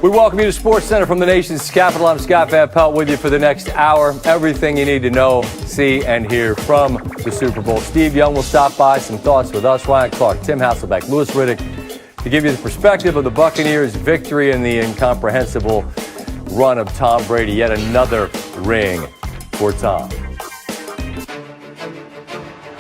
We welcome you to Sports Center from the nation's capital. I'm Scott Van Pelt with you for the next hour. Everything you need to know, see, and hear from the Super Bowl. Steve Young will stop by, some thoughts with us. Ryan Clark, Tim Hasselbeck, Louis Riddick, to give you the perspective of the Buccaneers' victory in the incomprehensible run of Tom Brady. Yet another ring for Tom.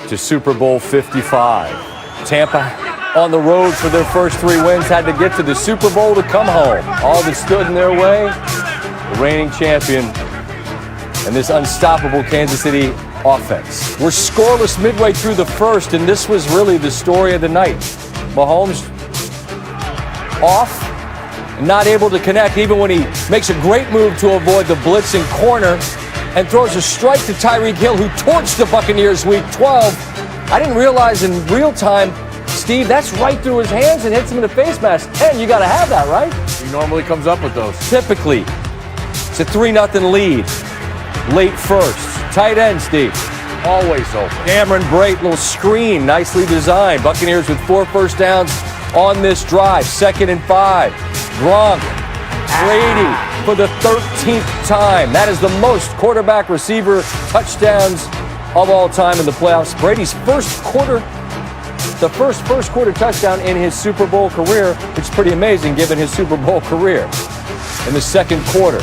To Super Bowl 55. Tampa on the road for their first 3 wins, had to get to the Super Bowl to come home. All that stood in their way, the reigning champion and this unstoppable Kansas City offense. We're scoreless midway through the first, and this was really the story of the night. Mahomes off, not able to connect, even when he makes a great move to avoid the blitzing corner and throws a strike to Tyreek Hill, who torched the Buccaneers week 12. I didn't realize in real time, Steve, that's right through his hands and hits him in the face mask. And you got to have that, right? He normally comes up with those. Typically. It's a 3-0 lead. Late first. Tight end, Steve. Always open. Cameron Brate, little screen, nicely designed. Buccaneers with 4 first downs on this drive. 2nd and 5. Gronk. Brady for the 13th time. That is the most quarterback receiver touchdowns of all time in the playoffs. Brady's first quarter touchdown in his Super Bowl career, which is pretty amazing given his Super Bowl career. In the second quarter,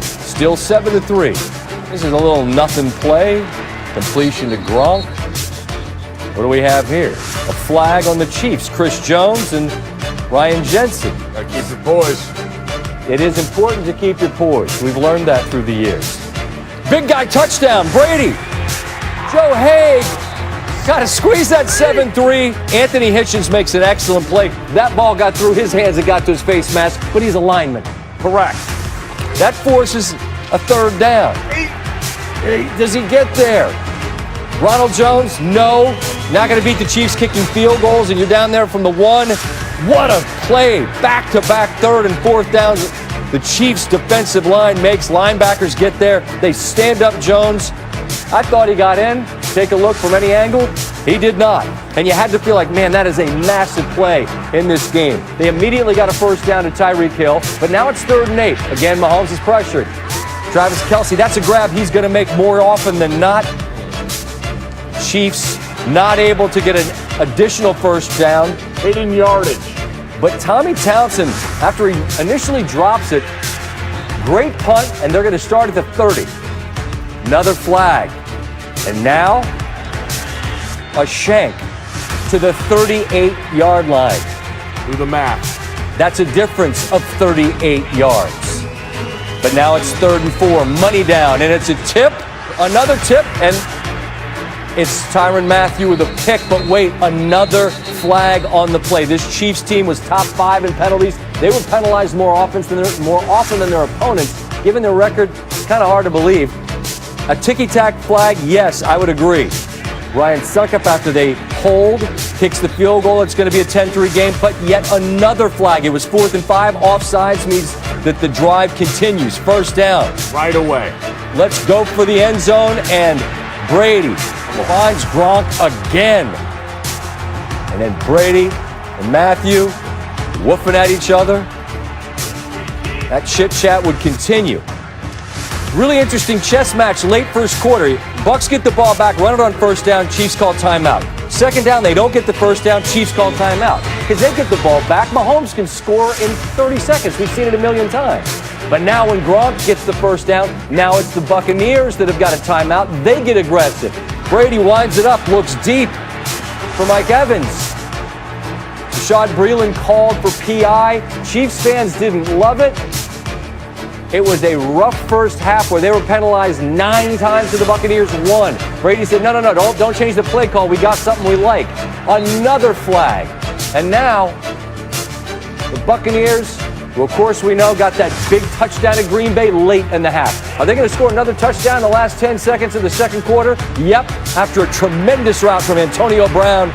still 7-3. This is a little nothing play. Completion to Gronk. What do we have here? A flag on the Chiefs. Chris Jones and Ryan Jensen. Gotta keep your poise. It is important to keep your poise. We've learned that through the years. Big guy touchdown, Brady. Joe Haig. Got to squeeze that 7-3. Anthony Hitchens makes an excellent play. That ball got through his hands and got to his face mask, but he's a lineman. Correct. That forces a 3rd down. Does he get there? Ronald Jones, no. Not going to beat the Chiefs kicking field goals, and you're down there from the 1. What a play. Back-to-back 3rd and 4th downs. The Chiefs' defensive line makes linebackers get there. They stand up Jones. I thought he got in. Take a look from any angle. He did not. And you had to feel like, man, that is a massive play in this game. They immediately got a first down to Tyreek Hill, but now it's 3rd and 8. Again, Mahomes is pressured. Travis Kelce, that's a grab he's going to make more often than not. Chiefs not able to get an additional first down. Hidden yardage. But Tommy Townsend, after he initially drops it, great punt, and they're going to start at the 30. Another flag. And now, a shank to the 38-yard line. Do the math. That's a difference of 38 yards. But now it's 3rd and 4. Money down, and it's a tip. Another tip, and it's Tyrann Mathieu with a pick. But wait, another flag on the play. This Chiefs team was top 5 in penalties. They were penalized more often than their opponents. Given their record, it's kind of hard to believe. A ticky-tack flag, yes, I would agree. Ryan Suckup, after they hold, kicks the field goal. It's going to be a 10-3 game, but yet another flag. It was 4th and 5. Offsides means that the drive continues. First down. Right away. Let's go for the end zone, and Brady finds Gronk again. And then Brady and Mathieu woofing at each other. That chit-chat would continue. Really interesting chess match late first quarter. Bucs get the ball back, run it on first down, Chiefs call timeout. Second down, they don't get the first down, Chiefs call timeout. Because they get the ball back, Mahomes can score in 30 seconds. We've seen it a million times. But now when Gronk gets the first down, now it's the Buccaneers that have got a timeout. They get aggressive. Brady winds it up, looks deep for Mike Evans. Rashad Breeland called for PI. Chiefs fans didn't love it. It was a rough first half where they were penalized 9 times to the Buccaneers 1. Brady said, no, don't change the play call. We got something we like. Another flag. And now, the Buccaneers, who of course we know got that big touchdown at Green Bay late in the half. Are they going to score another touchdown in the last 10 seconds of the second quarter? Yep, after a tremendous route from Antonio Brown.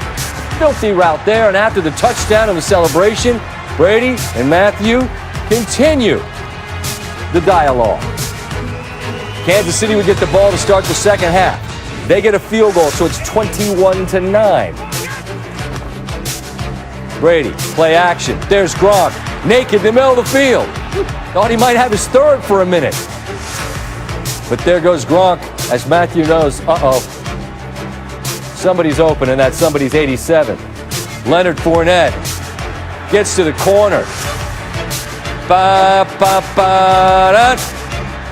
Filthy route there, and after the touchdown and the celebration, Brady and Mathieu continue the dialogue. Kansas City would get the ball to start the second half. They get a field goal, so it's 21-9. Brady, play action. There's Gronk. naked in the middle of the field. Thought he might have his third for a minute. But there goes Gronk, as Matthew knows, somebody's open, and that somebody's 87. Leonard Fournette gets to the corner.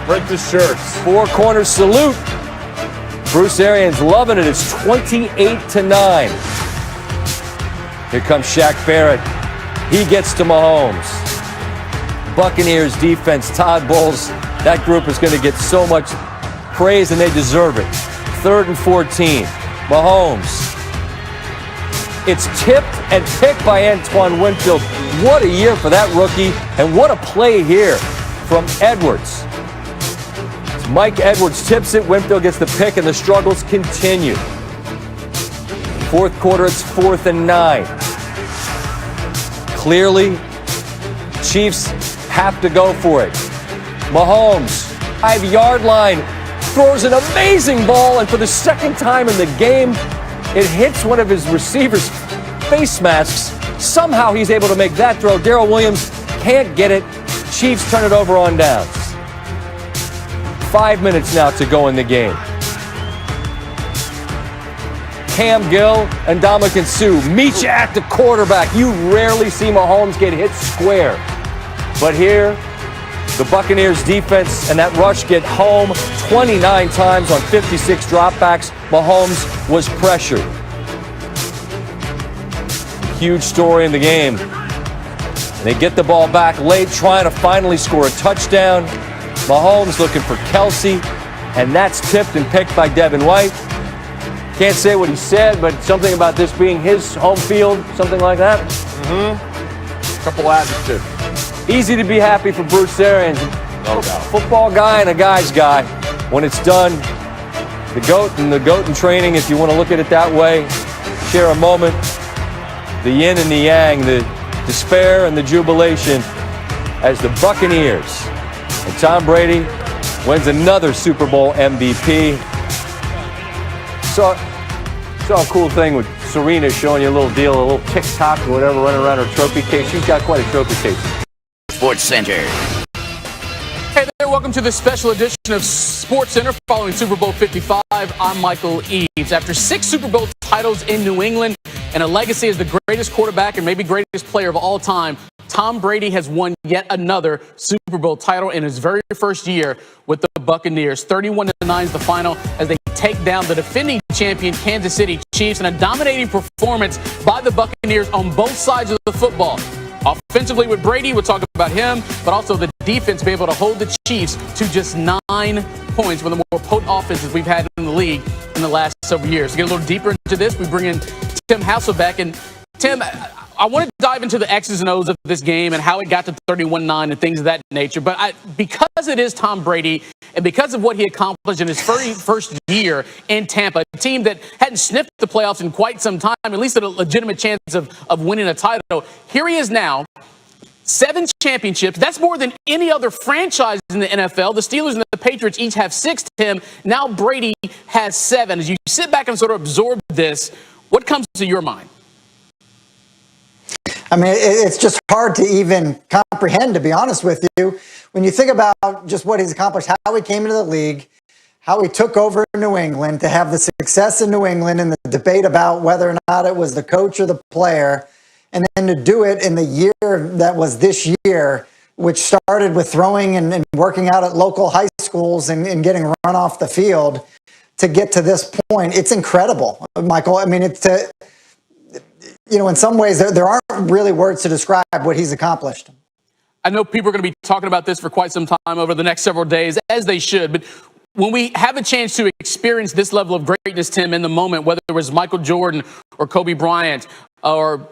Print the shirts. Four-corner salute. Bruce Arians loving it. It's 28-9. Here comes Shaq Barrett. He gets to Mahomes. Buccaneers defense, Todd Bowles. That group is going to get so much praise, and they deserve it. 3rd and 14. Mahomes. It's tipped and picked by Antoine Winfield. What a year for that rookie, and what a play here from Edwards. Mike Edwards tips it. Winfield gets the pick, and the struggles continue. 4th quarter, it's 4th and 9. Clearly, Chiefs have to go for it. Mahomes, 5-yard line, throws an amazing ball, and for the second time in the game, it hits one of his receivers' face masks. Somehow he's able to make that throw. Darrell Williams can't get it. Chiefs turn it over on downs. 5 minutes now to go in the game. Cam Gill and Ndamukong Suh meet you at the quarterback. You rarely see Mahomes get hit square. But here, the Buccaneers defense and that rush get home 29 times on 56 dropbacks. Mahomes was pressured. Huge story in the game. And they get the ball back late, trying to finally score a touchdown. Mahomes looking for Kelsey, and that's tipped and picked by Devin White. Can't say what he said, but something about this being his home field, something like that. Couple adjectives. Easy to be happy for Bruce Arians. No doubt. Football guy and a guy's guy. When it's done, the GOAT in training, if you want to look at it that way, share a moment. The yin and the yang, the despair and the jubilation as the Buccaneers and Tom Brady wins another Super Bowl MVP. Saw a cool thing with Serena showing you a little deal, a little TikTok or whatever running around her trophy case. She's got quite a trophy case. Sports Center. Hey there, welcome to this special edition of Sports Center following Super Bowl 55. I'm Michael Eaves. After 6 Super Bowl titles in New England and a legacy as the greatest quarterback and maybe greatest player of all time, Tom Brady has won yet another Super Bowl title in his very first year with the Buccaneers. 31-9 is the final as they take down the defending champion Kansas City Chiefs in a dominating performance by the Buccaneers on both sides of the football. Offensively with Brady, we'll talk about him, but also the defense be able to hold the Chiefs to just 9 points, one of the more potent offenses we've had in the league in the last several years. To get a little deeper into this, we bring in Tim Hasselbeck. And Tim, I want to dive into the X's and O's of this game and how it got to 31-9 and things of that nature. But because it is Tom Brady and because of what he accomplished in his very first year in Tampa, a team that hadn't sniffed the playoffs in quite some time, at least a legitimate chance of winning a title, here he is now. 7 championships. That's more than any other franchise in the NFL. The Steelers and the Patriots each have 6 to him. Now Brady has 7. As you sit back and sort of absorb this, what comes to your mind? I mean, it's just hard to even comprehend, to be honest with you. When you think about just what he's accomplished, how he came into the league, how he took over New England, to have the success in New England and the debate about whether or not it was the coach or the player, and then to do it in the year that was this year, which started with throwing and working out at local high schools and getting run off the field to get to this point. It's incredible, Michael. I mean, it's in some ways, there aren't really words to describe what he's accomplished. I know people are going to be talking about this for quite some time over the next several days, as they should. But when we have a chance to experience this level of greatness, Tim, in the moment, whether it was Michael Jordan or Kobe Bryant or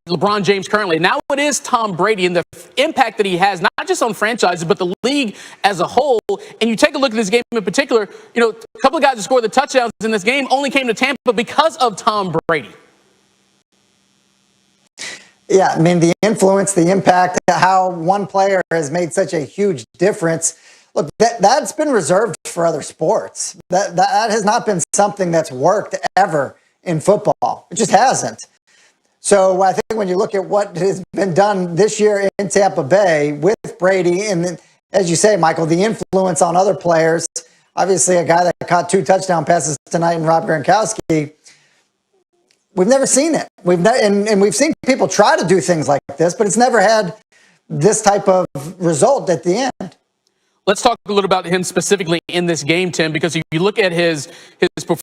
LeBron James currently, now it is Tom Brady and the impact that he has, not just on franchises, but the league as a whole. And you take a look at this game in particular, a couple of guys who scored the touchdowns in this game only came to Tampa because of Tom Brady. Yeah, I mean, the influence, the impact, how one player has made such a huge difference. Look, that's been reserved for other sports. That has not been something that's worked ever in football. It just hasn't. So I think when you look at what has been done this year in Tampa Bay with Brady, and as you say, Michael, the influence on other players, obviously a guy that caught 2 touchdown passes tonight in Rob Gronkowski, we've never seen it. And we've seen people try to do things like this, but it's never had this type of result at the end. Let's talk a little about him specifically in this game, Tim, because if you look at his performance